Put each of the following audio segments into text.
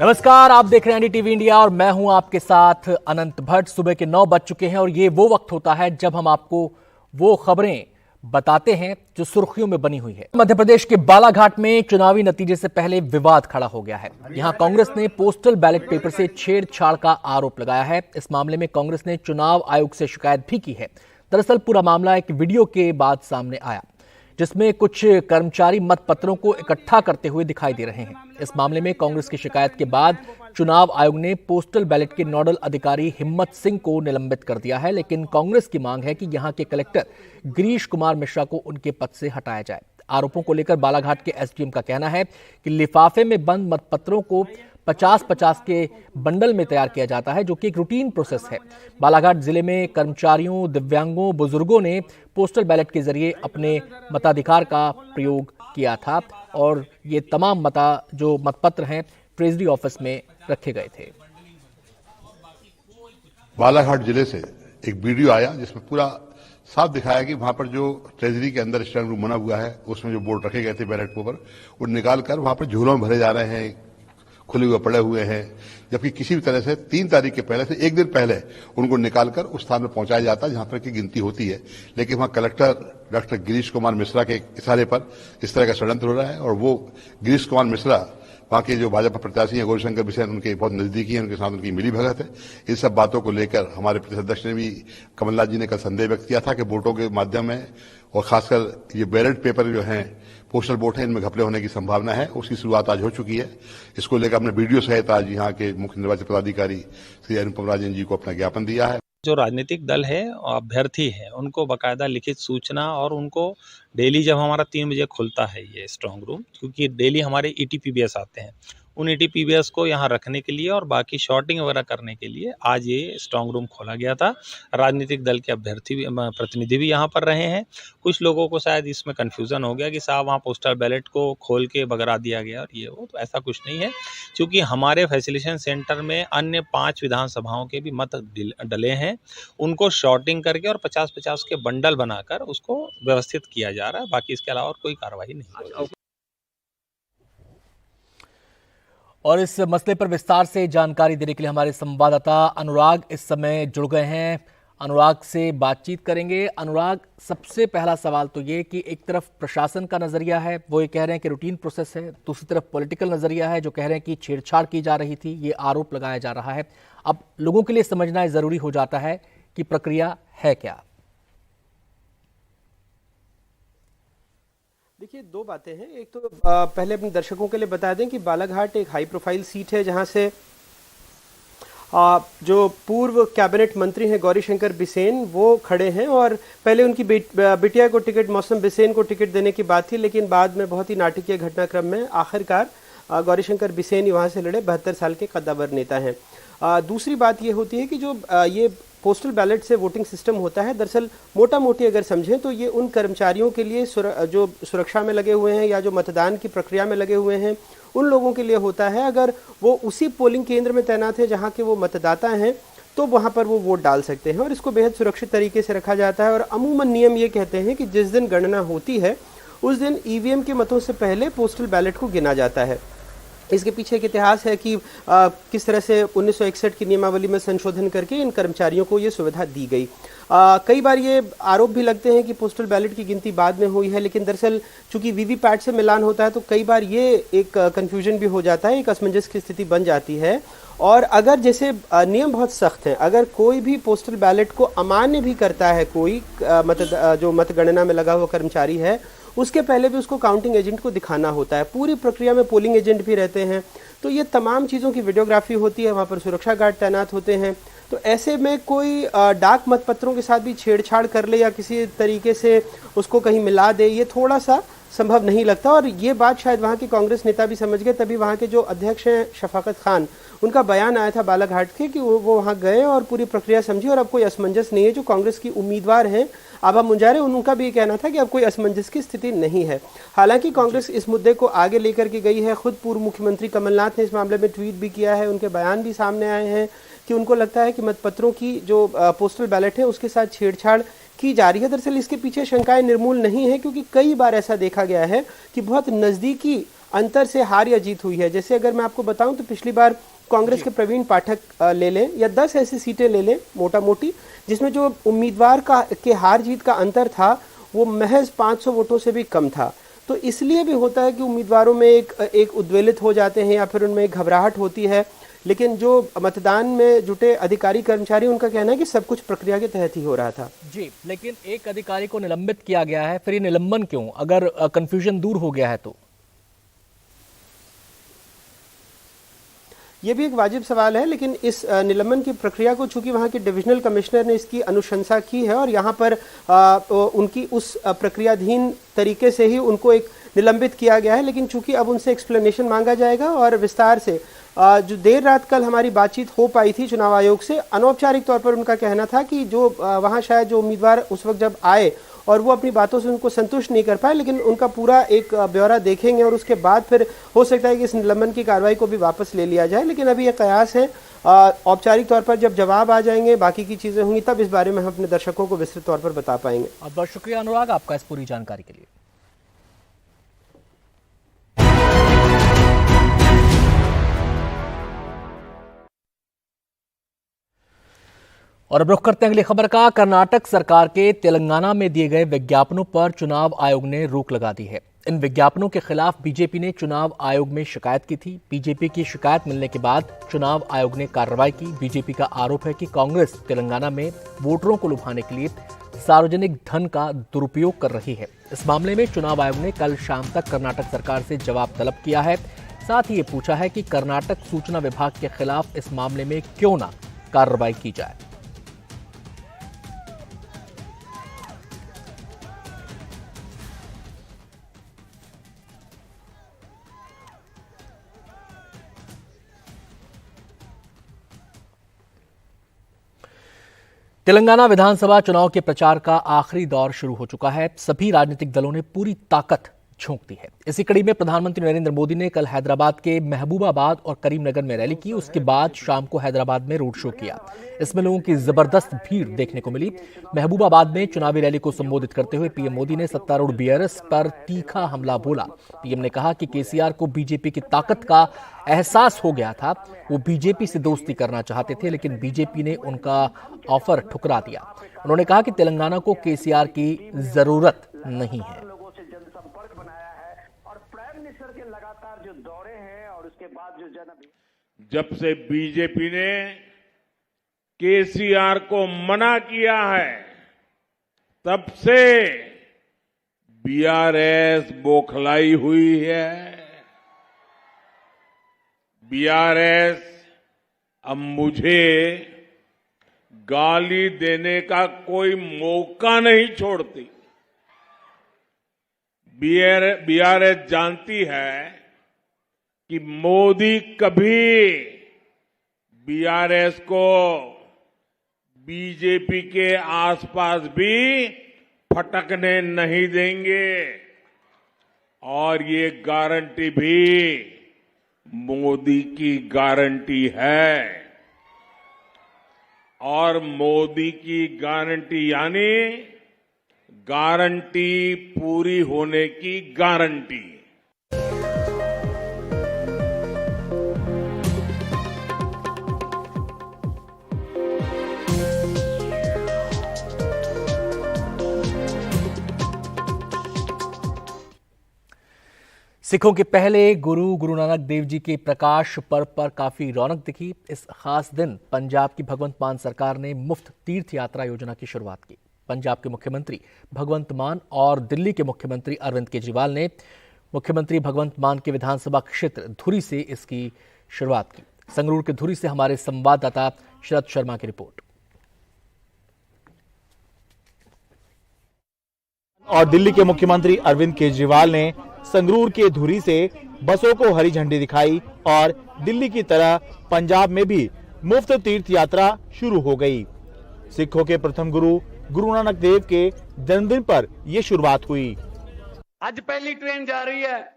नमस्कार, आप देख रहे हैं एनडीटीवी इंडिया और मैं हूं आपके साथ अनंत भट्ट। सुबह के 9 बज चुके हैं और ये वो वक्त होता है जब हम आपको वो खबरें बताते हैं जो सुर्खियों में बनी हुई है। मध्य प्रदेश के बालाघाट में चुनावी नतीजे से पहले विवाद खड़ा हो गया है। यहां कांग्रेस ने पोस्टल बैलेट पेपर से छेड़छाड़ का आरोप लगाया है। इस मामले में कांग्रेस ने चुनाव आयोग से शिकायत भी की है। दरअसल पूरा मामला एक वीडियो के बाद सामने आया जिसमें कुछ कर्मचारी मतपत्रों को इकट्ठा करते हुए दिखाई दे रहे हैं। इस मामले में कांग्रेस की शिकायत के बाद चुनाव आयोग ने पोस्टल बैलेट के नोडल अधिकारी हिम्मत सिंह को निलंबित कर दिया है, लेकिन कांग्रेस की मांग है कि यहां के कलेक्टर गिरीश कुमार मिश्रा को उनके पद से हटाया जाए। आरोपों को लेकर बालाघाट के एसडीएम का कहना है कि लिफाफे में बंद मतपत्रों को 50-50 के बंडल में तैयार किया जाता है, जो कि एक रूटीन प्रोसेस है। बालाघाट जिले में कर्मचारियों, दिव्यांगों, बुजुर्गों ने पोस्टल बैलेट के जरिए अपने मताधिकार का प्रयोग किया था और ये तमाम मतपत्र हैं ट्रेजरी ऑफिस में रखे गए थे। बालाघाट जिले से एक वीडियो आया जिसमें पूरा साफ दिखाया कि वहां पर जो ट्रेजरी के अंदर स्ट्रांग रूम बना हुआ है उसमें जो बोर्ड रखे गए थे बैलेट पेपर वो निकाल कर वहां पर झोलों में भरे जा रहे हैं, खुले हुए पड़े हुए हैं, जबकि किसी भी तरह से 3 तारीख के पहले से एक दिन पहले उनको निकालकर उस स्थान पर पहुंचाया जाता है जहां पर की गिनती होती है। लेकिन वहां कलेक्टर डॉक्टर गिरीश कुमार मिश्रा के इशारे पर इस तरह का षड्यंत्र हो रहा है और वो गिरीश कुमार मिश्रा वहां के जो भाजपा प्रत्याशी हैं गौरीशंकर बिसेन उनके बहुत नजदीकी हैं, उनके साथ उनकी मिली भगत है। इन सब बातों को लेकर हमारे प्रदेश अध्यक्ष ने भी कमलनाथ जी ने कल संदेह व्यक्त किया था कि वोटों के माध्यम में और खासकर ये बैलेट पेपर जो हैं पोस्टल वोट है इनमें घपले होने की संभावना है। उसकी शुरुआत आज हो चुकी है। इसको लेकर हमने वीडियो सहित आज यहाँ के मुख्य निर्वाचन पदाधिकारी श्री अनुपम राजन जी को अपना ज्ञापन दिया है। जो राजनीतिक दल है अभ्यर्थी है उनको बाकायदा लिखित सूचना और उनको डेली जब हमारा 3 बजे खुलता है ये स्ट्रांग रूम, क्योंकि डेली हमारे ईटीपीबीएस आते हैं, उन ईटीपीबीएस को यहाँ रखने के लिए और बाकी शॉर्टिंग वगैरह करने के लिए आज ये स्ट्रांग रूम खोला गया था। राजनीतिक दल के अभ्यर्थी प्रतिनिधि भी यहाँ पर रहे हैं। कुछ लोगों को शायद इसमें कन्फ्यूजन हो गया कि साहब वहाँ पोस्टल बैलेट को खोल के बगरा दिया गया और ये वो, तो ऐसा कुछ नहीं है, क्योंकि हमारे फैसिलिटेशन सेंटर में अन्य 5 विधानसभाओं के भी मत डले हैं, उनको शॉर्टिंग करके और 50-50 के बंडल बनाकर उसको व्यवस्थित किया जा रहा है। बाकी इसके अलावा और कोई कार्रवाई नहीं होगी। और इस मसले पर विस्तार से जानकारी देने के लिए हमारे संवाददाता अनुराग इस समय जुड़ गए हैं। अनुराग से बातचीत करेंगे। अनुराग, सबसे पहला सवाल तो ये कि एक तरफ प्रशासन का नजरिया है, वो ये कह रहे हैं कि रूटीन प्रोसेस है, दूसरी तरफ पॉलिटिकल नजरिया है जो कह रहे हैं कि छेड़छाड़ की जा रही थी, ये आरोप लगाया जा रहा है। अब लोगों के लिए समझना जरूरी हो जाता है कि प्रक्रिया है क्या। देखिए, 2 बातें हैं। एक तो पहले अपने दर्शकों के लिए बता दें कि बालाघाट एक हाई प्रोफाइल सीट है जहां से जो पूर्व कैबिनेट मंत्री हैं गौरीशंकर बिसेन वो खड़े हैं और पहले उनकी बिटिया को टिकट, मौसम बिसेन को टिकट देने की बात थी, लेकिन बाद में बहुत ही नाटकीय घटनाक्रम में आखिरकार गौरीशंकर बिसेन ही वहां से लड़े। 72 साल के कद्दावर नेता हैं। दूसरी बात ये होती है कि जो ये पोस्टल बैलेट से वोटिंग सिस्टम होता है, दरअसल मोटा मोटी अगर समझें तो ये उन कर्मचारियों के लिए जो सुरक्षा में लगे हुए हैं या जो मतदान की प्रक्रिया में लगे हुए हैं उन लोगों के लिए होता है। अगर वो उसी पोलिंग केंद्र में तैनात है जहां के वो मतदाता हैं तो वहां पर वो वोट डाल सकते हैं और इसको बेहद सुरक्षित तरीके से रखा जाता है। और अमूमन नियम ये कहते हैं कि जिस दिन गणना होती है उस दिन ईवीएम के मतों से पहले पोस्टल बैलेट को गिना जाता है। इसके पीछे एक इतिहास है कि किस तरह से 1961 की नियमावली में संशोधन करके इन कर्मचारियों को ये सुविधा दी गई। कई बार ये आरोप भी लगते हैं कि पोस्टल बैलेट की गिनती बाद में हुई है, लेकिन दरअसल चूंकि वीवीपैट से मिलान होता है तो कई बार ये एक कंफ्यूजन भी हो जाता है, एक असमंजस की स्थिति बन जाती है। और अगर जैसे नियम बहुत सख्त हैं, अगर कोई भी पोस्टल बैलेट को अमान्य भी करता है, कोई जो मतगणना में लगा हुआ कर्मचारी है, उसके पहले भी उसको काउंटिंग एजेंट को दिखाना होता है। पूरी प्रक्रिया में पोलिंग एजेंट भी रहते हैं, तो ये तमाम चीज़ों की वीडियोग्राफी होती है, वहाँ पर सुरक्षा गार्ड तैनात होते हैं। तो ऐसे में कोई डाक मतपत्रों के साथ भी छेड़छाड़ कर ले या किसी तरीके से उसको कहीं मिला दे, ये थोड़ा सा संभव नहीं लगता। और ये बात शायद वहाँ के कांग्रेस नेता भी समझ गए, तभी वहाँ के जो अध्यक्ष हैं शफाकत खान, उनका बयान आया था बालाघाट के कि वो वहाँ गए और पूरी प्रक्रिया समझी और अब कोई असमंजस नहीं है। जो कांग्रेस की उम्मीदवार हैं आभा मुंजारे, उनका भी कहना था कि अब कोई असमंजस की स्थिति नहीं है। हालांकि कांग्रेस इस मुद्दे को आगे लेकर के गई है। खुद पूर्व मुख्यमंत्री कमलनाथ ने इस मामले में ट्वीट भी किया है, उनके बयान भी सामने आए हैं कि उनको लगता है कि मतपत्रों की जो पोस्टल बैलेट है उसके साथ छेड़छाड़ की जा रही है। दरअसल इसके पीछे शंकाएं निर्मूल नहीं है, क्योंकि कई बार ऐसा देखा गया है कि बहुत नज़दीकी अंतर से हार या जीत हुई है। जैसे अगर मैं आपको बताऊं तो पिछली बार कांग्रेस के प्रवीण पाठक ले लें या 10 ऐसी सीटें ले लें मोटा मोटी, जिसमें जो उम्मीदवार के हार जीत का अंतर था वो महज 500 वोटों से भी कम था। तो इसलिए भी होता है कि उम्मीदवारों में एक उद्वेलित हो जाते हैं या फिर उनमें एक घबराहट होती है। लेकिन जो मतदान में जुटे अधिकारी कर्मचारी, उनका कहना है कि सब कुछ प्रक्रिया के तहत ही हो रहा था। जी, लेकिन एक अधिकारी को निलंबित किया गया है, फिर ये निलंबन क्यों, अगर कंफ्यूजन दूर हो गया है तो? ये भी एक वाजिब सवाल है, लेकिन इस निलंबन की प्रक्रिया को चूंकि वहां के डिविजनल कमिश्नर ने इसकी अनुशंसा की है और यहाँ पर उनकी उस प्रक्रियाधीन तरीके से ही उनको एक निलंबित किया गया है। लेकिन चूंकि अब उनसे एक्सप्लेनेशन मांगा जाएगा और विस्तार से जो देर रात कल हमारी बातचीत हो पाई थी चुनाव आयोग से, अनौपचारिक तौर पर उनका कहना था कि जो वहां शायद जो उम्मीदवार उस वक्त जब आए और वो अपनी बातों से उनको संतुष्ट नहीं कर पाए, लेकिन उनका पूरा एक ब्यौरा देखेंगे और उसके बाद फिर हो सकता है कि इस निलंबन की कार्रवाई को भी वापस ले लिया जाए। लेकिन अभी ये कयास है, औपचारिक तौर पर जब जवाब आ जाएंगे, बाकी की चीजें होंगी, तब इस बारे में हम अपने दर्शकों को विस्तृत तौर पर बता पाएंगे। बहुत शुक्रिया अनुराग आपका इस पूरी जानकारी के लिए। और अब रुख करते हैं अगली खबर का। कर्नाटक सरकार के तेलंगाना में दिए गए विज्ञापनों पर चुनाव आयोग ने रोक लगा दी है। इन विज्ञापनों के खिलाफ बीजेपी ने चुनाव आयोग में शिकायत की थी। बीजेपी की शिकायत मिलने के बाद चुनाव आयोग ने कार्रवाई की। बीजेपी का आरोप है कि कांग्रेस तेलंगाना में वोटरों को लुभाने के लिए सार्वजनिक धन का दुरुपयोग कर रही है। इस मामले में चुनाव आयोग ने कल शाम तक कर्नाटक सरकार से जवाब तलब किया है। साथ ही ये पूछा है कि कर्नाटक सूचना विभाग के खिलाफ इस मामले में क्यों ना कार्रवाई की जाए। तेलंगाना विधानसभा चुनाव के प्रचार का आखिरी दौर शुरू हो चुका है। सभी राजनीतिक दलों ने पूरी ताकत झोंक दी है। इसी कड़ी में प्रधानमंत्री नरेंद्र मोदी ने कल हैदराबाद के महबूबाबाद और करीमनगर में रैली की। उसके बाद शाम को हैदराबाद में रोड शो किया। इसमें लोगों की जबरदस्त भीड़ देखने को मिली। महबूबाबाद में चुनावी रैली को संबोधित करते हुए पीएम मोदी ने सत्तारूढ़ बीआरएस पर तीखा हमला बोला। पीएम ने कहा कि केसीआर को बीजेपी की ताकत का एहसास हो गया था। वो बीजेपी से दोस्ती करना चाहते थे, लेकिन बीजेपी ने उनका ऑफर ठुकरा दिया। उन्होंने कहा कि तेलंगाना को केसीआर की जरूरत नहीं है। जब से बीजेपी ने केसीआर को मना किया है, तब से बीआरएस बौखलाई हुई है। बीआरएस अब मुझे गाली देने का कोई मौका नहीं छोड़ती। बीआरएस जानती है कि मोदी कभी बीआरएस को बीजेपी के आसपास भी फटकने नहीं देंगे और ये गारंटी भी मोदी की गारंटी है। और मोदी की गारंटी यानी गारंटी पूरी होने की गारंटी। सिखों के पहले गुरु नानक देव जी के प्रकाश पर्व पर काफी रौनक दिखी। इस खास दिन पंजाब की भगवंत मान सरकार ने मुफ्त तीर्थ यात्रा योजना की शुरुआत की। पंजाब के मुख्यमंत्री भगवंत मान और दिल्ली के मुख्यमंत्री अरविंद केजरीवाल ने मुख्यमंत्री भगवंत मान के विधानसभा क्षेत्र धुरी से इसकी शुरुआत की। संगरूर के धुरी से हमारे संवाददाता शरद शर्मा की रिपोर्ट। और दिल्ली के मुख्यमंत्री अरविंद केजरीवाल ने संगरूर के धुरी से बसों को हरी झंडी दिखाई और दिल्ली की तरह पंजाब में भी मुफ्त तीर्थ यात्रा शुरू हो गई। सिखों के प्रथम गुरु नानक देव के जन्मदिन पर यह शुरुआत हुई। आज पहली ट्रेन जा रही है।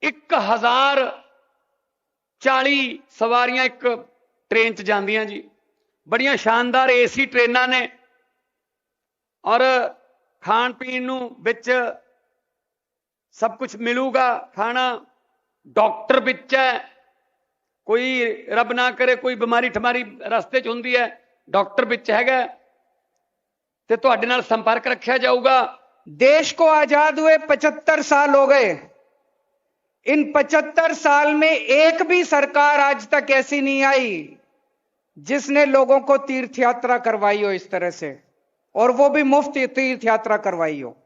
1040 सवारियां एक ट्रेन च जांदियां जी। बड़ियां शानदार एसी ट्रेनां ने और खाण पीण नूं विच सब कुछ मिलूगा खाना, डॉक्टर बिच है, कोई रब ना करे कोई बीमारी ठमारी रस्ते च हुंदी है, डॉक्टर बिच हैगा ते तुहाडे नाल संपर्क रखा जाऊगा। देश को आजाद हुए 75 साल हो गए। इन 75 साल में एक भी सरकार आज तक ऐसी नहीं आई जिसने लोगों को तीर्थ यात्रा करवाई हो इस तरह से, और वो भी मुफ्त तीर्थ यात्रा करवाई हो।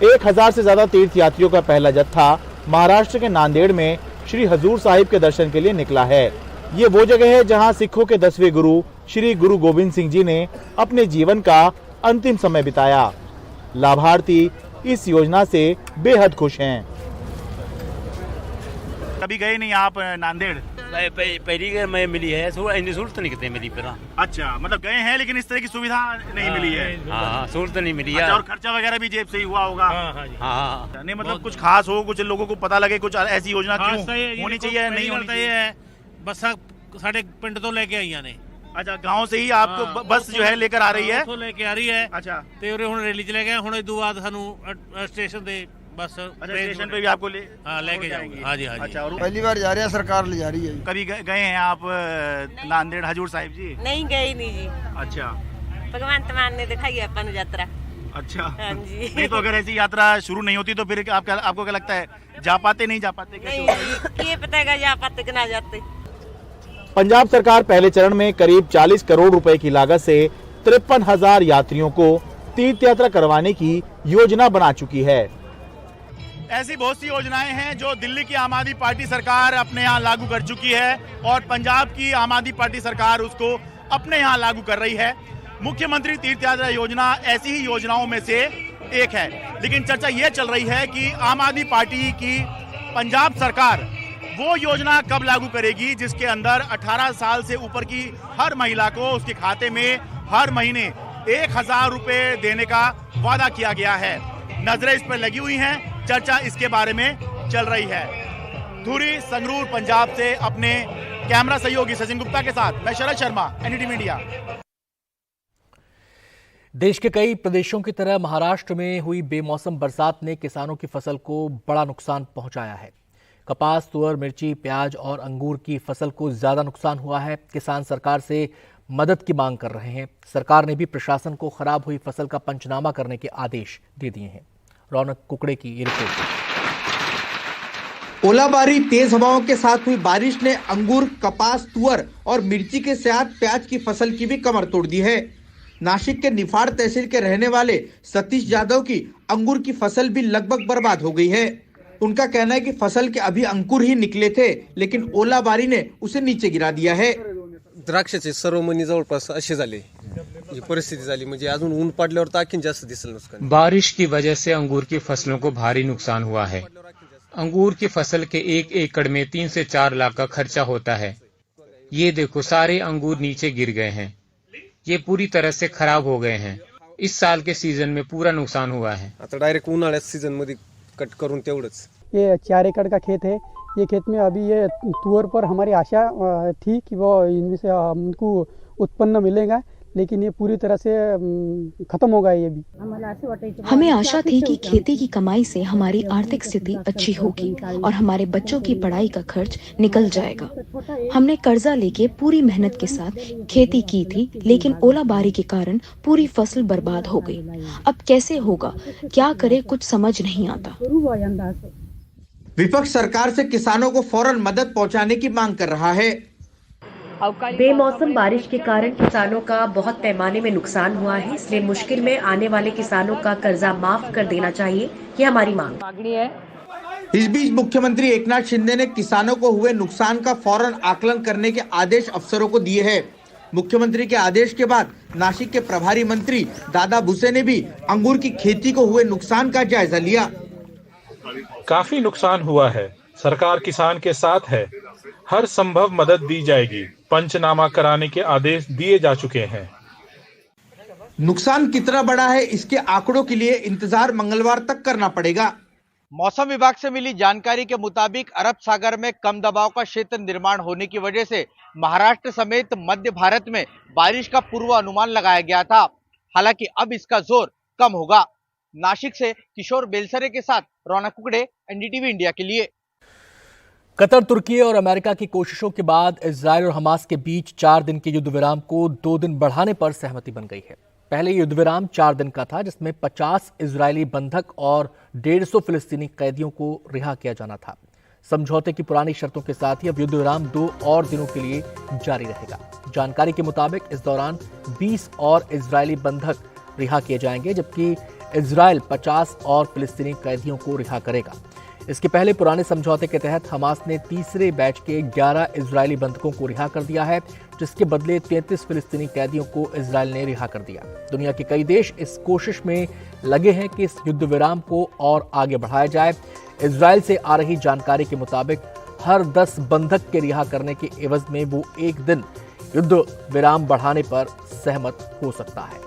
1000 से ज्यादा तीर्थ यात्रियों का पहला जत्था महाराष्ट्र के नांदेड़ में श्री हजूर साहिब के दर्शन के लिए निकला है। ये वो जगह है जहां सिखों के 10वें गुरु श्री गुरु गोविंद सिंह जी ने अपने जीवन का अंतिम समय बिताया। लाभार्थी इस योजना से बेहद खुश हैं। कभी गए नहीं आप नांदेड़? पहली मैं मिली है, सहूलत नहीं कितने मिली पर। अच्छा, मतलब गए हैं लेकिन इस तरह की सुविधा नहीं मिली है। हाँ, सहूलत नहीं मिली है। अच्छा, और खर्चा वगैरह भी जेब से ही हुआ होगा। हाँ, नहीं मतलब कुछ खास हो, कुछ लोगों को पता लगे कुछ ऐसी योजना क्यों होनी चाहिए, नहीं होनी चाहिए। बसा साढ़े पिंड तो लेके आई ने। अच्छा, गांव से ही आपको बस जो है लेकर आ रही है? लेके आ रही है। अच्छा, ਤੇ ਉਰੇ ਹੁਣ ਰੈਲੀ ਚ ਲੈ ਗਏ, ਹੁਣ ਇਹ ਤੋਂ ਬਾਅਦ ਸਾਨੂੰ स्टेशन ਤੇ बस स्टेशन पे भी आपको लेके जाएंगे। हाँ जी, हाँ जी। अच्छा, और पहली बार जा रहे हैं, सरकार ले जा रही है। कभी गए हैं आप नांदेड़ हजूर साहिब जी? नहीं गए नहीं जी। अच्छा, भगवंत मान ने दिखाई है अपन यात्रा। अच्छा, हाँ जी। नहीं तो अगर ऐसी यात्रा शुरू नहीं होती तो फिर आपको क्या लगता है, जा पाते नहीं जा पाते? नहीं, ये पता है जा पाते कि ना जाते। पंजाब सरकार पहले चरण में करीब 40 करोड़ रुपए की लागत से 53,000 यात्रियों को तीर्थ यात्रा करवाने की योजना बना चुकी है। ऐसी बहुत सी योजनाएं हैं जो दिल्ली की आम आदमी पार्टी सरकार अपने यहाँ लागू कर चुकी है और पंजाब की आम आदमी पार्टी सरकार उसको अपने यहाँ लागू कर रही है। मुख्यमंत्री तीर्थ यात्रा योजना ऐसी ही योजनाओं में से एक है, लेकिन चर्चा ये चल रही है कि आम आदमी पार्टी की पंजाब सरकार वो योजना कब लागू करेगी जिसके अंदर 18 साल से ऊपर की हर महिला को उसके खाते में हर महीने 1000 रुपए देने का वादा किया गया है। नजरें इस पर लगी हुई हैं, चर्चा इसके बारे में चल रही है। धुरी, संगरूर, पंजाब से अपने कैमरा सहयोगी सचिन गुप्ता के साथ मैं शरद शर्मा, एनडीटी मीडिया। देश के कई प्रदेशों की तरह महाराष्ट्र में हुई बेमौसम बरसात ने किसानों की फसल को बड़ा नुकसान पहुंचाया है। कपास, तुअर, मिर्ची, प्याज और अंगूर की फसल को ज्यादा नुकसान हुआ है। किसान सरकार से मदद की मांग कर रहे हैं। सरकार ने भी प्रशासन को खराब हुई फसल का पंचनामा करने के आदेश दे दिए हैं। रौनक कुकड़े की ये रिपोर्ट। ओलाबारी, तेज हवाओं के साथ हुई बारिश ने अंगूर, कपास, तुअर और मिर्ची के साथ प्याज की फसल की भी कमर तोड़ दी है। नासिक के निफाड़ तहसील के रहने वाले सतीश यादव की अंगूर की फसल भी लगभग बर्बाद हो गई है। उनका कहना है कि फसल के अभी अंकुर ही निकले थे, लेकिन ओलाबारी ने उसे नीचे गिरा दिया है। द्राक्षाचे सर्व मणी जवळपास असे झाले, ही परिस्थिती झाली, म्हणजे अजून ऊन पडल्यावर ताकीन जास्त दिसेल नुकसान। बारिश की वजह से अंगूर की फसलों को भारी नुकसान हुआ है। अंगूर की फसल के 1 एकड़ में 3 से 4 लाख का खर्चा होता है। ये देखो, सारे अंगूर नीचे गिर गए हैं, ये पूरी तरह से खराब हो गए हैं। इस साल के सीजन में पूरा नुकसान हुआ है। आता डायरेक्ट उन्हाळ्यात सीजन मध्ये कट करून तेवढंच। ये 4 एकड़ का खेत है। ये खेत में अभी ये तुअर पर हमारी आशा थी कि वो इनमें से हमको उत्पन्न मिलेगा, लेकिन ये पूरी तरह से खत्म हो गया। ये भी हमें आशा थी कि खेती की कमाई से हमारी आर्थिक स्थिति अच्छी होगी और हमारे बच्चों की पढ़ाई का खर्च निकल जाएगा। हमने कर्जा लेके पूरी मेहनत के साथ खेती की थी, लेकिन ओलाबारी के कारण पूरी फसल बर्बाद हो गई। अब कैसे होगा, क्या करे, कुछ समझ नहीं आता। विपक्ष सरकार से किसानों को फौरन मदद पहुंचाने की मांग कर रहा है। बेमौसम बारिश के कारण किसानों का बहुत पैमाने में नुकसान हुआ है, इसलिए मुश्किल में आने वाले किसानों का कर्जा माफ कर देना चाहिए, ये हमारी मांग है। इस बीच मुख्यमंत्री एकनाथ शिंदे ने किसानों को हुए नुकसान का फौरन आकलन करने के आदेश अफसरों को दिए हैं। मुख्यमंत्री के आदेश के बाद नासिक के प्रभारी मंत्री दादा भुसे ने भी अंगूर की खेती को हुए नुकसान का जायजा लिया। काफी नुकसान हुआ है, सरकार किसान के साथ है, हर संभव मदद दी जाएगी। पंचनामा कराने के आदेश दिए जा चुके हैं। नुकसान कितना बड़ा है, इसके आंकड़ों के लिए इंतजार मंगलवार तक करना पड़ेगा। मौसम विभाग से मिली जानकारी के मुताबिक अरब सागर में कम दबाव का क्षेत्र निर्माण होने की वजह से महाराष्ट्र समेत मध्य भारत में बारिश का पूर्व अनुमान लगाया गया था। हालांकि अब इसका जोर कम होगा। नासिक से किशोर बेलसरे के साथ रौनक कुकड़े, एनडीटीवी इंडिया के लिए। कतर, तुर्की और अमेरिका की कोशिशों के बाद इजरायल और हमास के बीच 4 दिन के युद्ध विराम को 2 दिन बढ़ाने पर सहमति बन गई है। पहले युद्ध विराम 4 दिन का था, जिसमें 50 इजरायली बंधक और 150 फिलिस्तीनी कैदियों को रिहा किया जाना था। समझौते की पुरानी शर्तों के साथ ही अब युद्ध विराम 2 और दिनों के लिए जारी रहेगा। जानकारी के मुताबिक इस दौरान 20 और इजरायली बंधक रिहा किए जाएंगे, जबकि इजरायल 50 और फिलिस्तीनी कैदियों को रिहा करेगा। इसके पहले पुराने समझौते के तहत हमास ने तीसरे बैच के 11 इजरायली बंधकों को रिहा कर दिया है, जिसके बदले 33 फिलिस्तीनी कैदियों को इजरायल ने रिहा कर दिया। दुनिया के कई देश इस कोशिश में लगे हैं कि इस युद्ध विराम को और आगे बढ़ाया जाए। इजरायल से आ रही जानकारी के मुताबिक हर 10 बंधक के रिहा करने के एवज में वो 1 दिन युद्ध विराम बढ़ाने पर सहमत हो सकता है।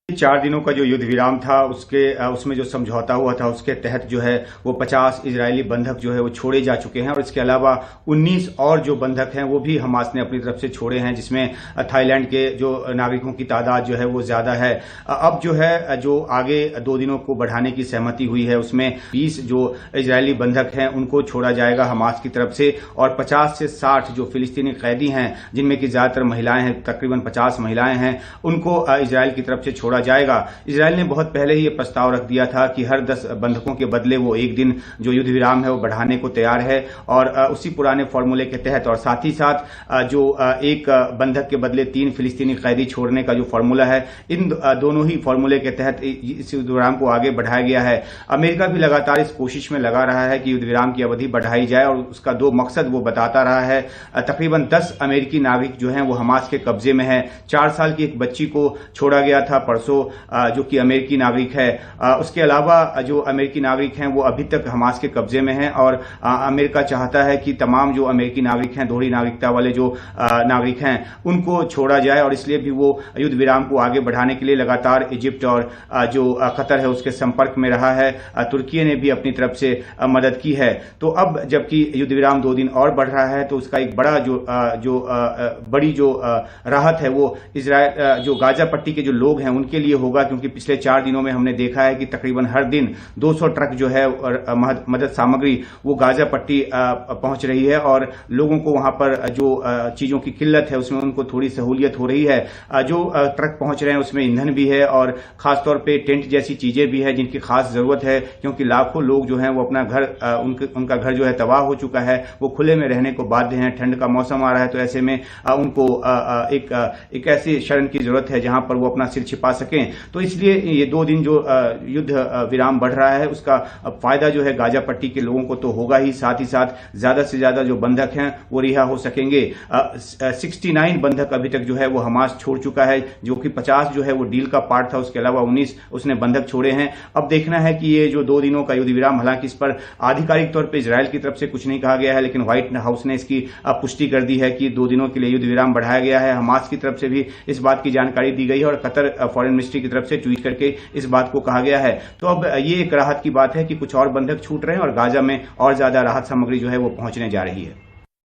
चार दिनों का जो युद्ध विराम था उसमें जो समझौता हुआ था उसके तहत जो है वो 50 इजरायली बंधक जो है वो छोड़े जा चुके हैं और इसके अलावा 19 और जो बंधक हैं वो भी हमास ने अपनी तरफ से छोड़े हैं, जिसमें थाईलैंड के जो नागरिकों की तादाद जो है वो ज्यादा है। अब जो है जो आगे 2 दिनों को बढ़ाने की सहमति हुई है उसमें 20 जो इजरायली बंधक हैं उनको छोड़ा जाएगा हमास की तरफ से, और 50 से 60 जो फिलिस्तीनी कैदी हैं जिनमें की ज्यादातर महिलाएं हैं, तकरीबन 50 महिलाएं हैं, उनको इजरायल की तरफ से छोड़ा जाएगा। इजरायल ने बहुत पहले ही ये प्रस्ताव रख दिया था कि हर 10 बंधकों के बदले वो 1 दिन जो युद्ध विराम है वो बढ़ाने को तैयार है, और उसी पुराने फॉर्मूले के तहत और साथ ही साथ जो एक बंधक के बदले 3 फिलिस्तीनी कैदी छोड़ने का जो फॉर्मूला है, इन दोनों ही फॉर्मूले के तहत इस युद्ध विराम को आगे बढ़ाया गया है। अमेरिका भी लगातार इस कोशिश में लगा रहा है कि युद्ध विराम की अवधि बढ़ाई जाए, और उसका 2 मकसद वो बताता रहा है। तकरीबन 10 अमेरिकी नागरिक जो हैं वो हमास के कब्जे में है। 4 साल की एक बच्ची को छोड़ा गया था परसों, जो कि अमेरिकी नागरिक है। उसके अलावा जो अमेरिकी नागरिक हैं वो अभी तक हमास के कब्जे में हैं, और अमेरिका चाहता है कि तमाम जो अमेरिकी नागरिक हैं, दोहरी नागरिकता वाले जो नागरिक हैं, उनको छोड़ा जाए, और इसलिए भी वो युद्ध विराम को आगे बढ़ाने के लिए लगातार इजिप्ट और जो कतर है उसके संपर्क में रहा है। तुर्की ने भी अपनी तरफ से मदद की है। तो अब जबकि युद्ध विराम 2 दिन और बढ़ रहा है तो उसका एक बड़ा बड़ी राहत है वो इजरायल जो गाजा पट्टी के जो लोग हैं उनके लिए होगा, क्योंकि पिछले 4 दिनों में हमने देखा है कि तकरीबन हर दिन 200 ट्रक जो है मदद सामग्री वो गाजा पट्टी पहुंच रही है, और लोगों को वहां पर जो चीजों की किल्लत है उसमें उनको थोड़ी सहूलियत हो रही है। जो ट्रक पहुंच रहे हैं उसमें ईंधन भी है, और खासतौर पे टेंट जैसी चीजें भी है जिनकी खास जरूरत है, क्योंकि लाखों लोग जो हैं वो अपना घर उनका घर जो है तबाह हो चुका है, वो खुले में रहने को बाध्य हैं। ठंड का मौसम आ रहा है तो ऐसे में उनको एक ऐसी शरण की जरूरत है जहां पर वो अपना सिर छिपा सकें। तो इसलिए ये 2 दिन जो युद्ध विराम बढ़ रहा है उसका फायदा जो है गाजा पट्टी के लोगों को तो होगा ही, साथ ही साथ ज्यादा से ज्यादा जो बंधक हैं वो रिहा हो सकेंगे। 69 बंधक अभी तक जो है वो हमास छोड़ चुका है, जो कि 50 जो है वो डील का पार्ट था, उसके अलावा 19 उसने बंधक छोड़े हैं। अब देखना है कि ये जो 2 दिनों का युद्ध विराम, हालांकि इस पर आधिकारिक तौर पर इजरायल की तरफ से कुछ नहीं कहा गया है, लेकिन व्हाइट हाउस ने इसकी पुष्टि कर दी है कि 2 दिनों के लिए युद्ध विराम बढ़ाया गया है। हमास की तरफ से भी इस बात की जानकारी दी गई है, और कतर फॉरेन मिनिस्ट्री की तरफ से ट्वीट करके इस बात को कहा गया है। तो अब ये एक राहत की बात है कि कुछ और बंधक छूट रहे हैं और गाजा में और ज्यादा राहत सामग्री जो है वो पहुंचने जा रही है।